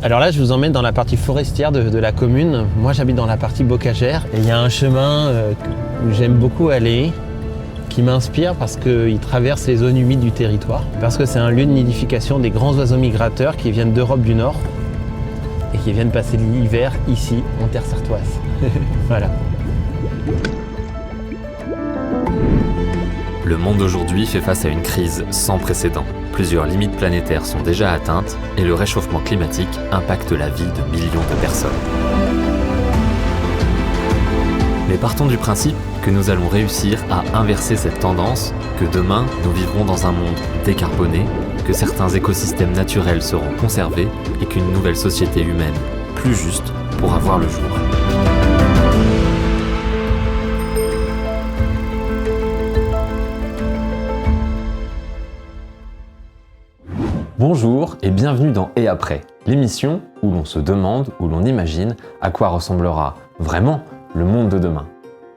Alors là, je vous emmène dans la partie forestière de la commune. Moi, j'habite dans la partie bocagère et il y a un chemin où j'aime beaucoup aller, qui m'inspire parce qu'il traverse les zones humides du territoire, parce que c'est un lieu de nidification des grands oiseaux migrateurs qui viennent d'Europe du Nord et qui viennent passer l'hiver ici, en terre sartoise. Voilà. Le monde d'aujourd'hui fait face à une crise sans précédent. Plusieurs limites planétaires sont déjà atteintes et le réchauffement climatique impacte la vie de millions de personnes. Mais partons du principe que nous allons réussir à inverser cette tendance, que demain nous vivrons dans un monde décarboné, que certains écosystèmes naturels seront conservés et qu'une nouvelle société humaine, plus juste, pourra voir le jour. Bonjour et bienvenue dans Et après, l'émission où l'on se demande, où l'on imagine à quoi ressemblera vraiment le monde de demain.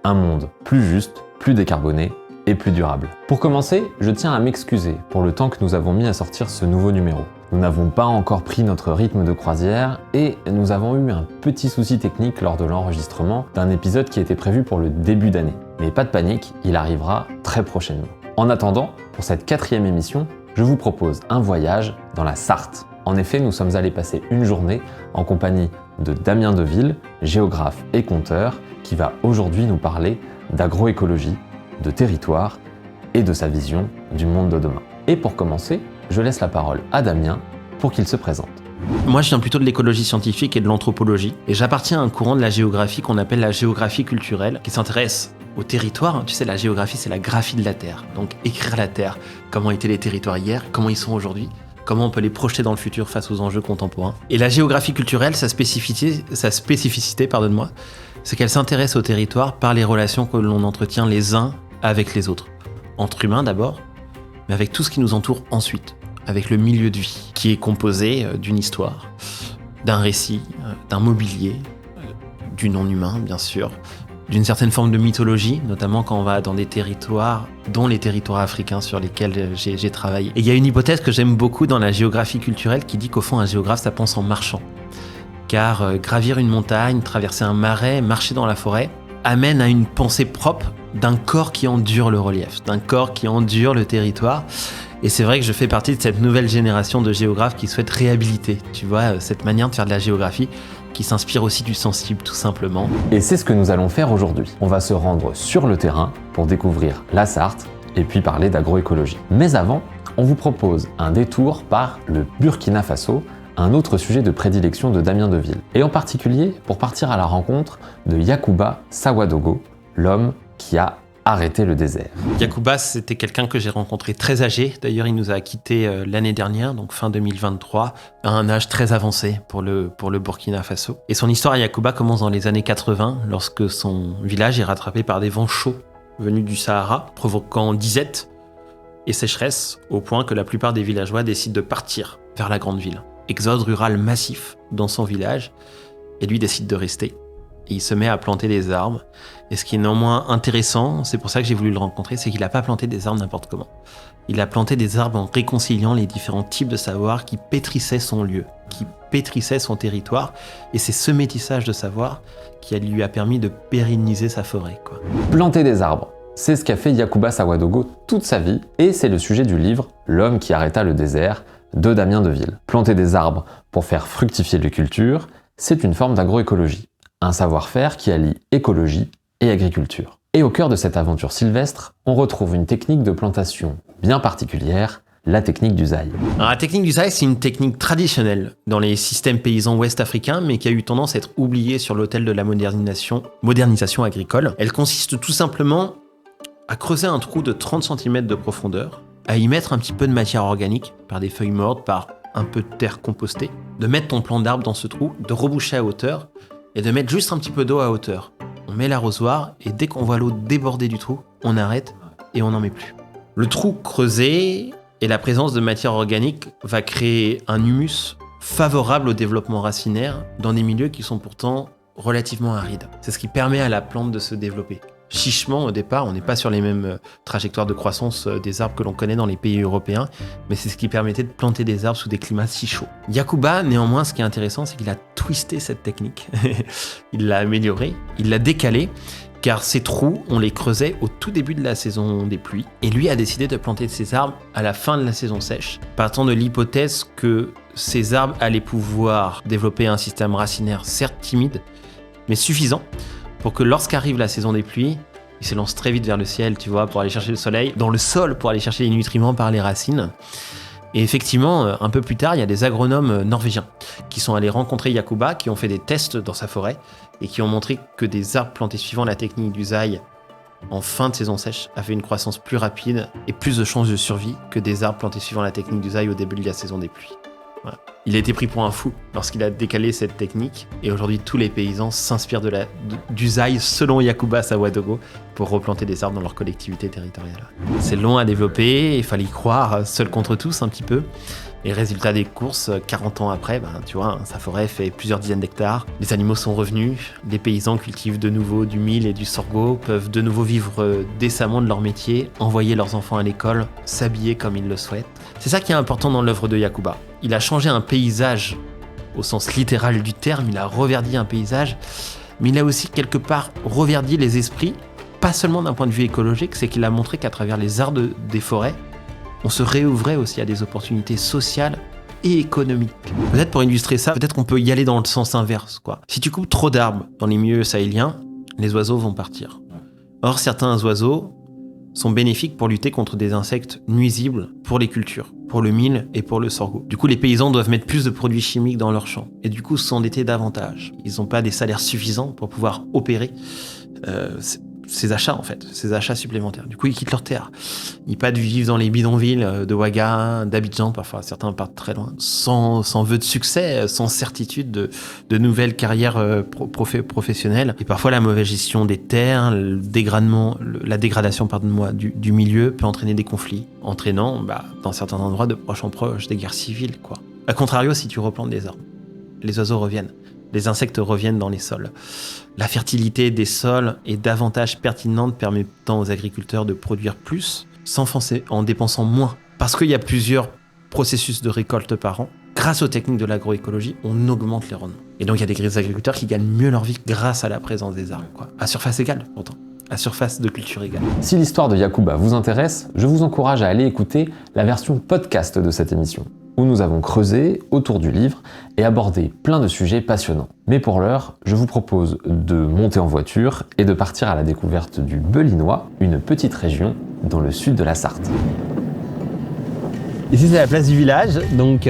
Un monde plus juste, plus décarboné et plus durable. Pour commencer, je tiens à m'excuser pour le temps que nous avons mis à sortir ce nouveau numéro. Nous n'avons pas encore pris notre rythme de croisière et nous avons eu un petit souci technique lors de l'enregistrement d'un épisode qui était prévu pour le début d'année. Mais pas de panique, il arrivera très prochainement. En attendant, pour cette 4e émission, je vous propose un voyage dans la Sarthe. En effet, nous sommes allés passer une journée en compagnie de Damien Deville, géographe et conteur, qui va aujourd'hui nous parler d'agroécologie, de territoire et de sa vision du monde de demain. Et pour commencer, je laisse la parole à Damien pour qu'il se présente. Moi, je viens plutôt de l'écologie scientifique et de l'anthropologie, et j'appartiens à un courant de la géographie qu'on appelle la géographie culturelle, qui s'intéresse au territoire. Tu sais, la géographie, c'est la graphie de la Terre. Donc, écrire la Terre, comment étaient les territoires hier, comment ils sont aujourd'hui, comment on peut les projeter dans le futur face aux enjeux contemporains. Et la géographie culturelle, sa spécificité, c'est qu'elle s'intéresse au territoire par les relations que l'on entretient les uns avec les autres. Entre humains d'abord, mais avec tout ce qui nous entoure ensuite, avec le milieu de vie, qui est composé d'une histoire, d'un récit, d'un mobilier, du non-humain, bien sûr, d'une certaine forme de mythologie, notamment quand on va dans des territoires, dont les territoires africains sur lesquels j'ai travaillé. Et il y a une hypothèse que j'aime beaucoup dans la géographie culturelle qui dit qu'au fond, un géographe, ça pense en marchant. Car gravir une montagne, traverser un marais, marcher dans la forêt, amène à une pensée propre d'un corps qui endure le relief, d'un corps qui endure le territoire. Et c'est vrai que je fais partie de cette nouvelle génération de géographes qui souhaitent réhabiliter, tu vois, cette manière de faire de la géographie qui s'inspire aussi du sensible, tout simplement. Et c'est ce que nous allons faire aujourd'hui. On va se rendre sur le terrain pour découvrir la Sarthe et puis parler d'agroécologie. Mais avant, on vous propose un détour par le Burkina Faso, un autre sujet de prédilection de Damien Deville. Et en particulier pour partir à la rencontre de Yacouba Sawadogo, l'homme qui a arrêté le désert. Yacouba, c'était quelqu'un que j'ai rencontré très âgé. D'ailleurs, il nous a quittés l'année dernière, donc fin 2023, à un âge très avancé pour le Burkina Faso. Et son histoire à Yacouba commence dans les années 80, lorsque son village est rattrapé par des vents chauds venus du Sahara, provoquant disette et sécheresse, au point que la plupart des villageois décident de partir vers la grande ville. Exode rural massif dans son village, et lui décide de rester. Et il se met à planter des arbres. Et ce qui est néanmoins intéressant, c'est pour ça que j'ai voulu le rencontrer, c'est qu'il n'a pas planté des arbres n'importe comment. Il a planté des arbres en réconciliant les différents types de savoir qui pétrissaient son lieu, qui pétrissaient son territoire. Et c'est ce métissage de savoir qui lui a permis de pérenniser sa forêt, quoi. Planter des arbres, c'est ce qu'a fait Yacouba Sawadogo toute sa vie, et c'est le sujet du livre « L'homme qui arrêta le désert » de Damien Deville. Planter des arbres pour faire fructifier les cultures, c'est une forme d'agroécologie. Un savoir-faire qui allie écologie et agriculture. Et au cœur de cette aventure sylvestre, on retrouve une technique de plantation bien particulière, la technique du zaï. Alors, la technique du zaï, c'est une technique traditionnelle dans les systèmes paysans ouest-africains, mais qui a eu tendance à être oubliée sur l'autel de la modernisation agricole. Elle consiste tout simplement à creuser un trou de 30 cm de profondeur, à y mettre un petit peu de matière organique, par des feuilles mortes, par un peu de terre compostée, de mettre ton plant d'arbre dans ce trou, de reboucher à hauteur, et de mettre juste un petit peu d'eau à hauteur. On met l'arrosoir, et dès qu'on voit l'eau déborder du trou, on arrête et on n'en met plus. Le trou creusé et la présence de matière organique va créer un humus favorable au développement racinaire dans des milieux qui sont pourtant relativement arides. C'est ce qui permet à la plante de se développer. chichement au départ. On n'est pas sur les mêmes trajectoires de croissance des arbres que l'on connaît dans les pays européens, mais c'est ce qui permettait de planter des arbres sous des climats si chauds. Yakuba, néanmoins, ce qui est intéressant, c'est qu'il a twisté cette technique. Il l'a améliorée, il l'a décalée, car ces trous, on les creusait au tout début de la saison des pluies. Et lui a décidé de planter ces arbres à la fin de la saison sèche, partant de l'hypothèse que ces arbres allaient pouvoir développer un système racinaire certes timide, mais suffisant pour que lorsqu'arrive la saison des pluies, ils se lancent très vite vers le ciel, tu vois, pour aller chercher le soleil, dans le sol pour aller chercher les nutriments par les racines. Et effectivement, un peu plus tard, il y a des agronomes norvégiens qui sont allés rencontrer Yakuba, qui ont fait des tests dans sa forêt et qui ont montré que des arbres plantés suivant la technique du zai en fin de saison sèche avaient une croissance plus rapide et plus de chances de survie que des arbres plantés suivant la technique du zai au début de la saison des pluies. Voilà. Il a été pris pour un fou lorsqu'il a décalé cette technique et aujourd'hui tous les paysans s'inspirent du zai selon Yakuba Sawadogo pour replanter des arbres dans leur collectivité territoriale. C'est long à développer, il fallait y croire seul contre tous un petit peu. Et résultat des courses, 40 ans après, tu vois, sa forêt fait plusieurs dizaines d'hectares. Les animaux sont revenus, les paysans cultivent de nouveau du mil et du sorgho, peuvent de nouveau vivre décemment de leur métier, envoyer leurs enfants à l'école, s'habiller comme ils le souhaitent. C'est ça qui est important dans l'œuvre de Yakuba. Il a changé un paysage au sens littéral du terme, il a reverdi un paysage, mais il a aussi quelque part reverdi les esprits, pas seulement d'un point de vue écologique, c'est qu'il a montré qu'à travers les arts des forêts, on se réouvrait aussi à des opportunités sociales et économiques. Peut-être pour illustrer ça, peut-être qu'on peut y aller dans le sens inverse, quoi. Si tu coupes trop d'arbres dans les milieux sahéliens, les oiseaux vont partir. Or, certains oiseaux sont bénéfiques pour lutter contre des insectes nuisibles pour les cultures, pour le mil et pour le sorgho. Du coup, les paysans doivent mettre plus de produits chimiques dans leurs champs et du coup s'endetter davantage. Ils n'ont pas des salaires suffisants pour pouvoir opérer ces achats en fait, ces achats supplémentaires. Du coup, ils quittent leur terre. Ils vivent dans les bidonvilles de Ouaga, d'Abidjan, parfois certains partent très loin, sans vœu de succès, sans certitude de nouvelles carrières professionnelles. Et parfois, la mauvaise gestion des terres, la dégradation du milieu peut entraîner des conflits, entraînant, dans certains endroits, de proche en proche, des guerres civiles, quoi. A contrario, si tu replantes des arbres, les oiseaux reviennent. Les insectes reviennent dans les sols. La fertilité des sols est davantage pertinente, permettant aux agriculteurs de produire plus, en dépensant moins. Parce qu'il y a plusieurs processus de récolte par an. Grâce aux techniques de l'agroécologie, on augmente les rendements. Et donc il y a des agriculteurs qui gagnent mieux leur vie grâce à la présence des arbres, quoi. À surface égale, pourtant. À surface de culture égale. Si l'histoire de Yakuba vous intéresse, je vous encourage à aller écouter la version podcast de cette émission, où nous avons creusé autour du livre et abordé plein de sujets passionnants. Mais pour l'heure, je vous propose de monter en voiture et de partir à la découverte du Belinois, une petite région dans le sud de la Sarthe. Ici, c'est la place du village, donc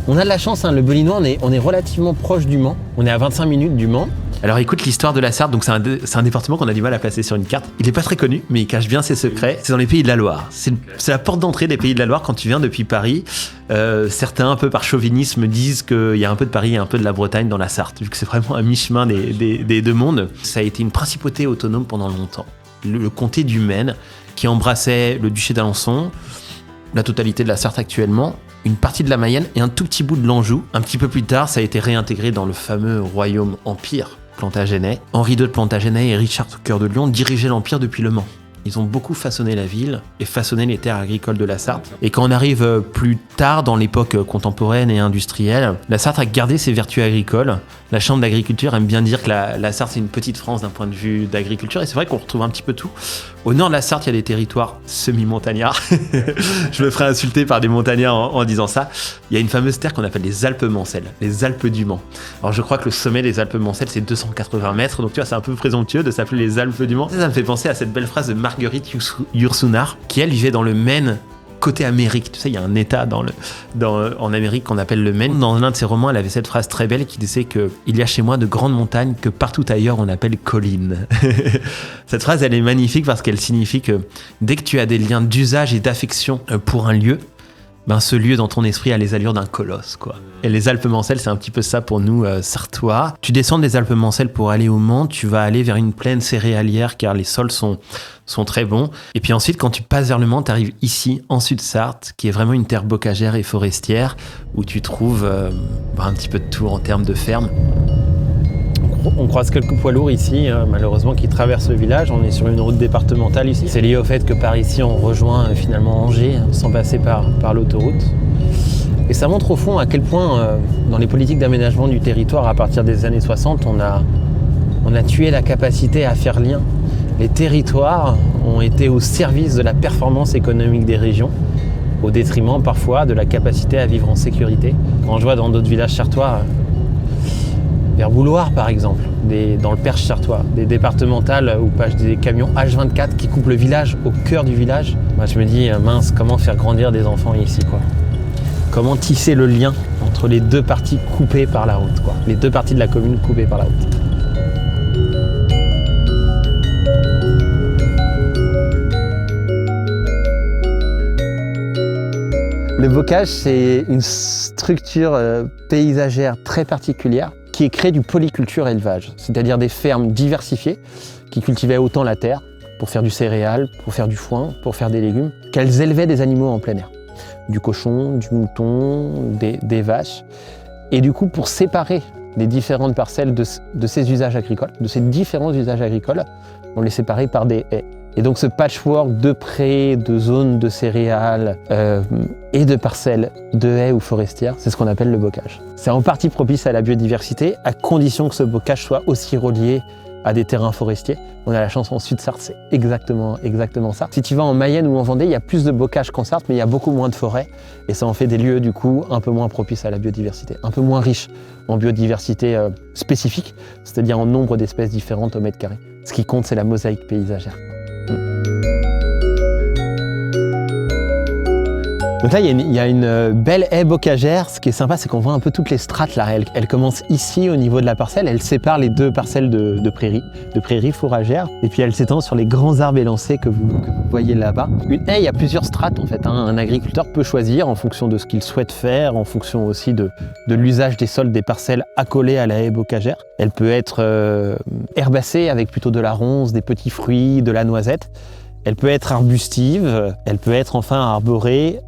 on a de la chance, le Belinois, on est relativement proche du Mans, on est à 25 minutes du Mans. Alors écoute l'histoire de la Sarthe, donc c'est un département qu'on a du mal à placer sur une carte. Il n'est pas très connu, mais il cache bien ses secrets. C'est dans les Pays de la Loire. C'est la porte d'entrée des Pays de la Loire quand tu viens depuis Paris. Certains, un peu par chauvinisme, disent qu'il y a un peu de Paris et un peu de la Bretagne dans la Sarthe, vu que c'est vraiment à mi-chemin des deux mondes. Ça a été une principauté autonome pendant longtemps. Le comté du Maine, qui embrassait le duché d'Alençon, la totalité de la Sarthe actuellement, une partie de la Mayenne et un tout petit bout de l'Anjou. Un petit peu plus tard, ça a été réintégré dans le fameux royaume-empire Plantagenet. Henri II de Plantagenet et Richard Cœur de Lion dirigeaient l'empire depuis Le Mans. Ils ont beaucoup façonné la ville et façonné les terres agricoles de la Sarthe. Et quand on arrive plus tard, dans l'époque contemporaine et industrielle, la Sarthe a gardé ses vertus agricoles. La Chambre d'agriculture aime bien dire que la Sarthe, c'est une petite France d'un point de vue d'agriculture. Et c'est vrai qu'on retrouve un petit peu tout. Au nord de la Sarthe, il y a des territoires semi-montagnards. Je me ferai insulter par des montagnards en disant ça. Il y a une fameuse terre qu'on appelle les Alpes Mancelles, les Alpes du Mans. Alors je crois que le sommet des Alpes Mancelles, c'est 280 mètres. Donc tu vois, c'est un peu présomptueux de s'appeler les Alpes du Mans. Ça me fait penser à cette belle phrase de Marguerite Yourcenar, qui elle vivait dans le Maine, côté Amérique. Tu sais, il y a un état en Amérique qu'on appelle le Maine. Dans l'un de ses romans, elle avait cette phrase très belle qui disait que il y a chez moi de grandes montagnes que partout ailleurs on appelle collines. Cette phrase, elle est magnifique parce qu'elle signifie que dès que tu as des liens d'usage et d'affection pour un lieu, ce lieu dans ton esprit a les allures d'un colosse, quoi. Et les Alpes Mancelles, c'est un petit peu ça pour nous, Sartois. Tu descends des Alpes Mancelles pour aller au Mans, tu vas aller vers une plaine céréalière car les sols sont très bons. Et puis ensuite, quand tu passes vers le Mans, tu arrives ici, en Sud-Sarthe, qui est vraiment une terre bocagère et forestière, où tu trouves un petit peu de tout en termes de ferme. On croise quelques poids lourds ici, malheureusement, qui traversent le village. On est sur une route départementale ici. C'est lié au fait que par ici, on rejoint finalement Angers, sans passer par l'autoroute. Et ça montre au fond à quel point, dans les politiques d'aménagement du territoire, à partir des années 60, on a tué la capacité à faire lien. Les territoires ont été au service de la performance économique des régions, au détriment parfois de la capacité à vivre en sécurité. Quand je vois dans d'autres villages chartois, vers Bouloir par exemple, dans le Perche chartois, des départementales où passent des camions H24 qui coupent le village au cœur du village, moi je me dis mince, comment faire grandir des enfants ici quoi. Comment tisser le lien entre les deux parties coupées par la route quoi. Les deux parties de la commune coupées par la route. Le bocage, c'est une structure paysagère très particulière qui est créée du polyculture élevage, c'est-à-dire des fermes diversifiées qui cultivaient autant la terre pour faire du céréal, pour faire du foin, pour faire des légumes, qu'elles élevaient des animaux en plein air. Du cochon, du mouton, des vaches. Et du coup, pour séparer les différentes parcelles de ces usages agricoles, de ces différents usages agricoles, on les séparait par des haies. Et donc ce patchwork de prés, de zones de céréales et de parcelles de haies ou forestières, c'est ce qu'on appelle le bocage. C'est en partie propice à la biodiversité, à condition que ce bocage soit aussi relié à des terrains forestiers. On a la chance en Sud-Sarthe, c'est exactement ça. Si tu vas en Mayenne ou en Vendée, il y a plus de bocage qu'en Sarthe, mais il y a beaucoup moins de forêts. Et ça en fait des lieux du coup un peu moins propices à la biodiversité, un peu moins riches en biodiversité spécifique, c'est-à-dire en nombre d'espèces différentes au mètre carré. Ce qui compte, c'est la mosaïque paysagère. Donc là, il y a une belle haie bocagère. Ce qui est sympa, c'est qu'on voit un peu toutes les strates là. Elle commence ici au niveau de la parcelle. Elle sépare les deux parcelles de prairies fourragères. Et puis elle s'étend sur les grands arbres élancés que vous voyez là-bas. Une haie, il y a plusieurs strates en fait. Un agriculteur peut choisir en fonction de ce qu'il souhaite faire, en fonction aussi de l'usage des sols des parcelles accolées à la haie bocagère. Elle peut être herbacée avec plutôt de la ronce, des petits fruits, de la noisette. Elle peut être arbustive. Elle peut être enfin arborée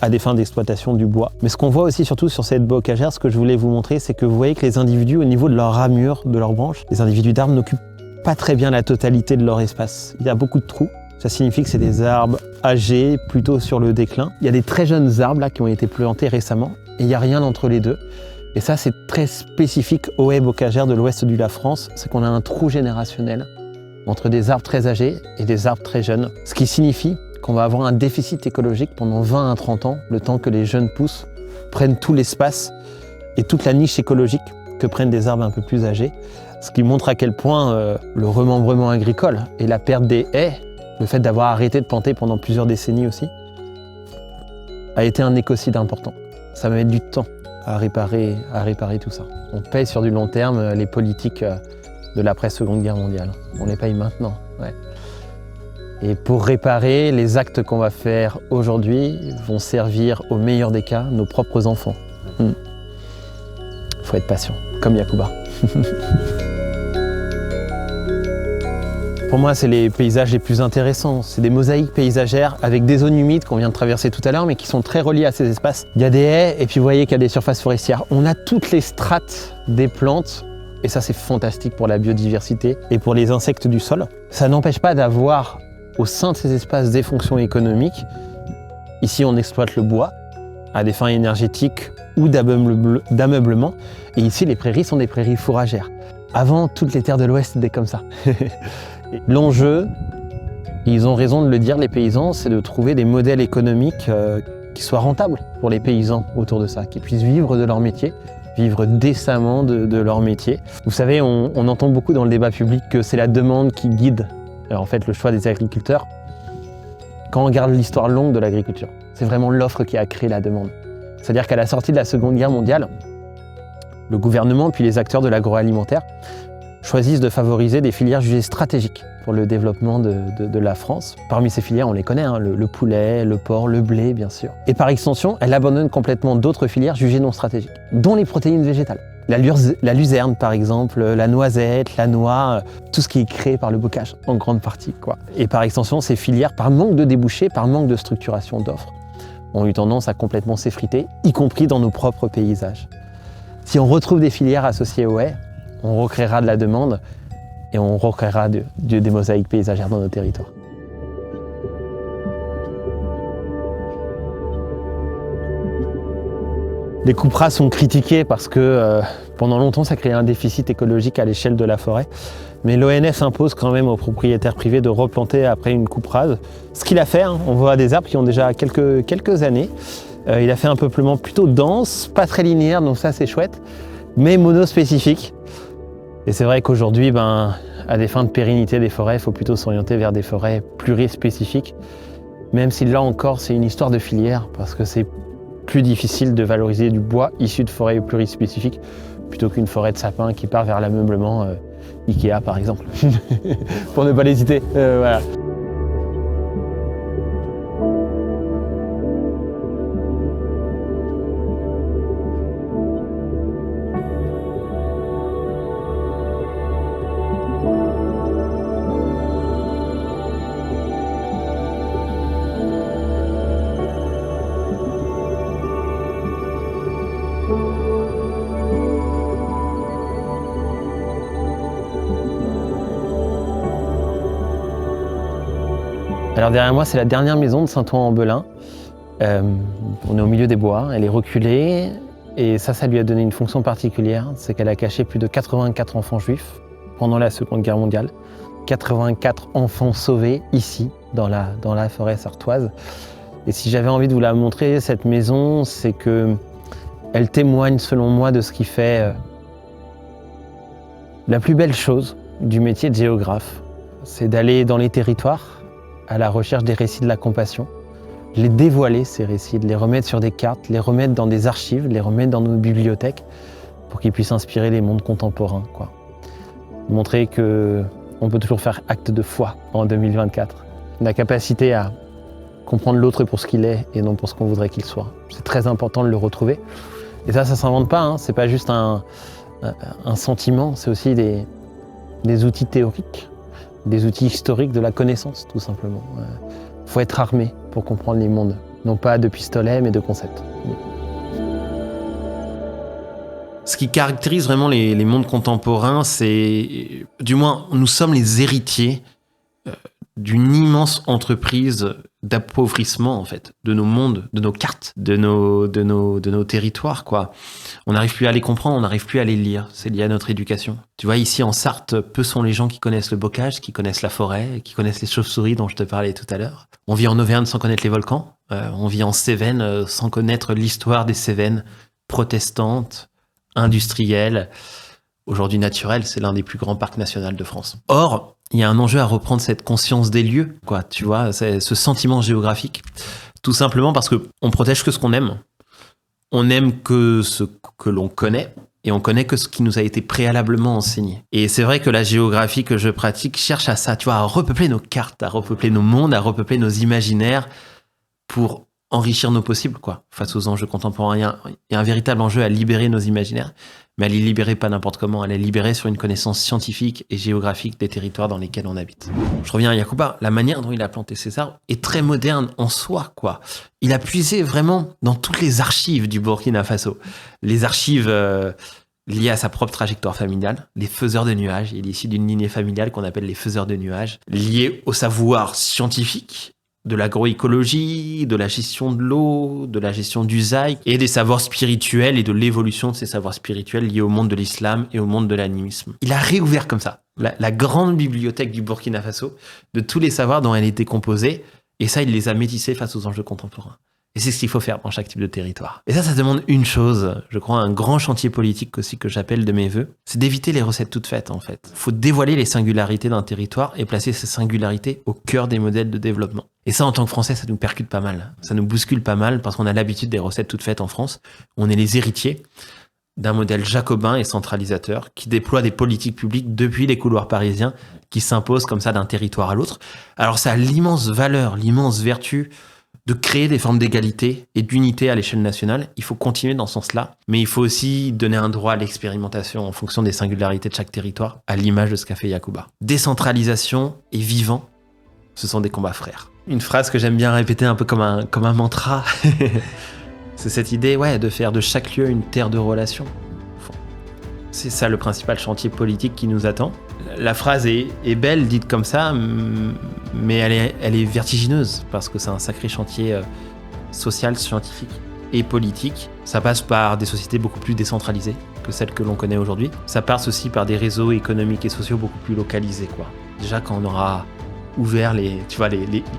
à des fins d'exploitation du bois. Mais ce qu'on voit aussi surtout sur cette bocagère, ce que je voulais vous montrer, c'est que vous voyez que les individus, au niveau de leur ramure, de leurs branches, les individus d'arbres n'occupent pas très bien la totalité de leur espace. Il y a beaucoup de trous. Ça signifie que c'est des arbres âgés, plutôt sur le déclin. Il y a des très jeunes arbres là qui ont été plantés récemment et il n'y a rien entre les deux. Et ça, c'est très spécifique aux haies bocagères de l'ouest de la France, c'est qu'on a un trou générationnel entre des arbres très âgés et des arbres très jeunes. Ce qui signifie qu'on va avoir un déficit écologique pendant 20 à 30 ans, le temps que les jeunes pousses prennent tout l'espace et toute la niche écologique que prennent des arbres un peu plus âgés. Ce qui montre à quel point le remembrement agricole et la perte des haies, le fait d'avoir arrêté de planter pendant plusieurs décennies aussi, a été un écocide important. Ça va mettre du temps à réparer tout ça. On paye sur du long terme les politiques de l'après-Seconde Guerre mondiale. On les paye maintenant. Ouais. Et pour réparer, les actes qu'on va faire aujourd'hui vont servir, au meilleur des cas, nos propres enfants. Faut être patient, comme Yacouba. Pour moi, c'est les paysages les plus intéressants. C'est des mosaïques paysagères avec des zones humides qu'on vient de traverser tout à l'heure, mais qui sont très reliées à ces espaces. Il y a des haies, et puis vous voyez qu'il y a des surfaces forestières. On a toutes les strates des plantes, et ça, c'est fantastique pour la biodiversité et pour les insectes du sol. Ça n'empêche pas d'avoir au sein de ces espaces des fonctions économiques. Ici, on exploite le bois à des fins énergétiques ou d'ameublement. Et ici, les prairies sont des prairies fourragères. Avant, toutes les terres de l'Ouest étaient comme ça. L'enjeu, ils ont raison de le dire, les paysans, c'est de trouver des modèles économiques qui soient rentables pour les paysans autour de ça, qui puissent vivre de leur métier, vivre décemment de leur métier. Vous savez, on entend beaucoup dans le débat public que c'est la demande qui guide en fait le choix des agriculteurs. Quand on regarde l'histoire longue de l'agriculture, c'est vraiment l'offre qui a créé la demande. C'est-à-dire qu'à la sortie de la Seconde Guerre mondiale, le gouvernement puis les acteurs de l'agroalimentaire choisissent de favoriser des filières jugées stratégiques pour le développement de la France. Parmi ces filières, on les connaît, hein, le poulet, le porc, le blé, bien sûr. Et par extension, elle abandonne complètement d'autres filières jugées non stratégiques, dont les protéines végétales. La luzerne, par exemple, la noisette, la noix, tout ce qui est créé par le bocage, en grande partie, quoi. Et par extension, ces filières, par manque de débouchés, par manque de structuration d'offres, ont eu tendance à complètement s'effriter, y compris dans nos propres paysages. Si on retrouve des filières associées aux haies, on recréera de la demande et on recréera des mosaïques paysagères dans nos territoires. Les coupes rases sont critiquées parce que pendant longtemps ça créait un déficit écologique à l'échelle de la forêt. Mais l'ONF impose quand même aux propriétaires privés de replanter après une coupe rase. Ce qu'il a fait, hein, on voit des arbres qui ont déjà quelques années. Il a fait un peuplement plutôt dense, pas très linéaire, donc ça c'est chouette, mais monospécifique. Et c'est vrai qu'aujourd'hui, à des fins de pérennité des forêts, il faut plutôt s'orienter vers des forêts plurispécifiques. Même si là encore c'est une histoire de filière, parce que c'est plus difficile de valoriser du bois issu de forêts plurispécifiques plutôt qu'une forêt de sapins qui part vers l'ameublement Ikea par exemple, pour ne pas les citer. Voilà. Alors derrière moi, c'est la dernière maison de Saint-Ouen-en-Belin. On est au milieu des bois, elle est reculée et ça lui a donné une fonction particulière, c'est qu'elle a caché plus de 84 enfants juifs pendant la Seconde Guerre mondiale. 84 enfants sauvés ici, dans la forêt sartoise. Et si j'avais envie de vous la montrer, cette maison, c'est qu'elle témoigne selon moi de ce qui fait la plus belle chose du métier de géographe. C'est d'aller dans les territoires à la recherche des récits de la compassion, les dévoiler ces récits, de les remettre sur des cartes, les remettre dans des archives, les remettre dans nos bibliothèques pour qu'ils puissent inspirer les mondes contemporains, quoi. Montrer qu'on peut toujours faire acte de foi en 2024. La capacité à comprendre l'autre pour ce qu'il est et non pour ce qu'on voudrait qu'il soit. C'est très important de le retrouver. Et ça s'invente pas, hein. C'est pas juste un sentiment, c'est aussi des outils théoriques. Des outils historiques de la connaissance, tout simplement. Il faut être armé pour comprendre les mondes, non pas de pistolets, mais de concepts. Ce qui caractérise vraiment les mondes contemporains, c'est, du moins, nous sommes les héritiers d'une immense entreprise d'appauvrissement, en fait, de nos mondes, de nos cartes, de nos territoires, quoi. On n'arrive plus à les comprendre, on n'arrive plus à les lire. C'est lié à notre éducation. Tu vois, ici en Sarthe, peu sont les gens qui connaissent le bocage, qui connaissent la forêt, qui connaissent les chauves-souris dont je te parlais tout à l'heure. On vit en Auvergne sans connaître les volcans. On vit en Cévennes sans connaître l'histoire des Cévennes protestantes, industrielles. Aujourd'hui naturelles, c'est l'un des plus grands parcs nationaux de France. Or, il y a un enjeu à reprendre cette conscience des lieux, quoi. Tu vois, c'est ce sentiment géographique. Tout simplement parce que on protège que ce qu'on aime. On aime que ce que l'on connaît et on connaît que ce qui nous a été préalablement enseigné. Et c'est vrai que la géographie que je pratique cherche à ça, tu vois, à repeupler nos cartes, à repeupler nos mondes, à repeupler nos imaginaires pour enrichir nos possibles, quoi, face aux enjeux contemporains. Il y a un véritable enjeu à libérer nos imaginaires, mais à les libérer pas n'importe comment, à les libérer sur une connaissance scientifique et géographique des territoires dans lesquels on habite. Je reviens à Yacouba, la manière dont il a planté ses arbres est très moderne en soi, quoi. Il a puisé vraiment dans toutes les archives du Burkina Faso. Les archives liées à sa propre trajectoire familiale, les faiseurs de nuages. Il est issu d'une lignée familiale qu'on appelle les faiseurs de nuages, liés au savoir scientifique, de l'agroécologie, de la gestion de l'eau, de la gestion du zaï, et des savoirs spirituels et de l'évolution de ces savoirs spirituels liés au monde de l'islam et au monde de l'animisme. Il a réouvert comme ça la grande bibliothèque du Burkina Faso de tous les savoirs dont elle était composée, et ça, il les a métissés face aux enjeux contemporains. Et c'est ce qu'il faut faire dans chaque type de territoire. Et ça demande une chose, je crois, un grand chantier politique aussi que j'appelle de mes vœux, c'est d'éviter les recettes toutes faites, en fait. Il faut dévoiler les singularités d'un territoire et placer ces singularités au cœur des modèles de développement. Et ça, en tant que Français, ça nous percute pas mal. Ça nous bouscule pas mal parce qu'on a l'habitude des recettes toutes faites en France. On est les héritiers d'un modèle jacobin et centralisateur qui déploie des politiques publiques depuis les couloirs parisiens qui s'imposent comme ça d'un territoire à l'autre. Alors ça a l'immense valeur, l'immense vertu de créer des formes d'égalité et d'unité à l'échelle nationale. Il faut continuer dans ce sens-là, mais il faut aussi donner un droit à l'expérimentation en fonction des singularités de chaque territoire, à l'image de ce qu'a fait Yacouba. Décentralisation et vivant, ce sont des combats frères. Une phrase que j'aime bien répéter un peu comme un mantra, c'est cette idée de faire de chaque lieu une terre de relations. C'est ça le principal chantier politique qui nous attend. La phrase est belle dite comme ça, mais elle est vertigineuse parce que c'est un sacré chantier social, scientifique et politique. Ça passe par des sociétés beaucoup plus décentralisées que celles que l'on connaît aujourd'hui. Ça passe aussi par des réseaux économiques et sociaux beaucoup plus localisés, quoi. Déjà, quand on aura ouvert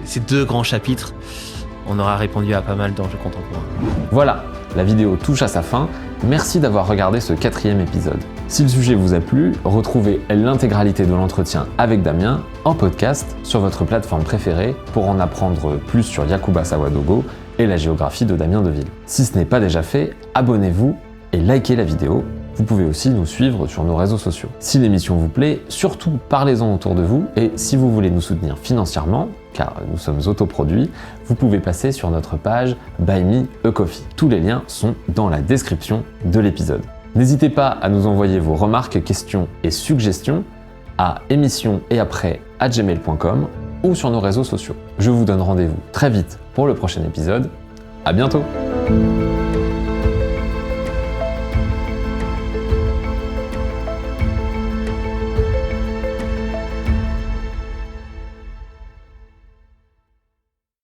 ces 2 grands chapitres, on aura répondu à pas mal d'enjeux contemporains. Voilà, la vidéo touche à sa fin. Merci d'avoir regardé ce 4e épisode. Si le sujet vous a plu, retrouvez l'intégralité de l'entretien avec Damien en podcast sur votre plateforme préférée pour en apprendre plus sur Yacouba Sawadogo et la géographie de Damien Deville. Si ce n'est pas déjà fait, abonnez-vous et likez la vidéo. Vous pouvez aussi nous suivre sur nos réseaux sociaux. Si l'émission vous plaît, surtout parlez-en autour de vous et si vous voulez nous soutenir financièrement, car nous sommes autoproduits, vous pouvez passer sur notre page Buy Me a Coffee. Tous les liens sont dans la description de l'épisode. N'hésitez pas à nous envoyer vos remarques, questions et suggestions à émissioneetaprès@gmail.com ou sur nos réseaux sociaux. Je vous donne rendez-vous très vite pour le prochain épisode. À bientôt!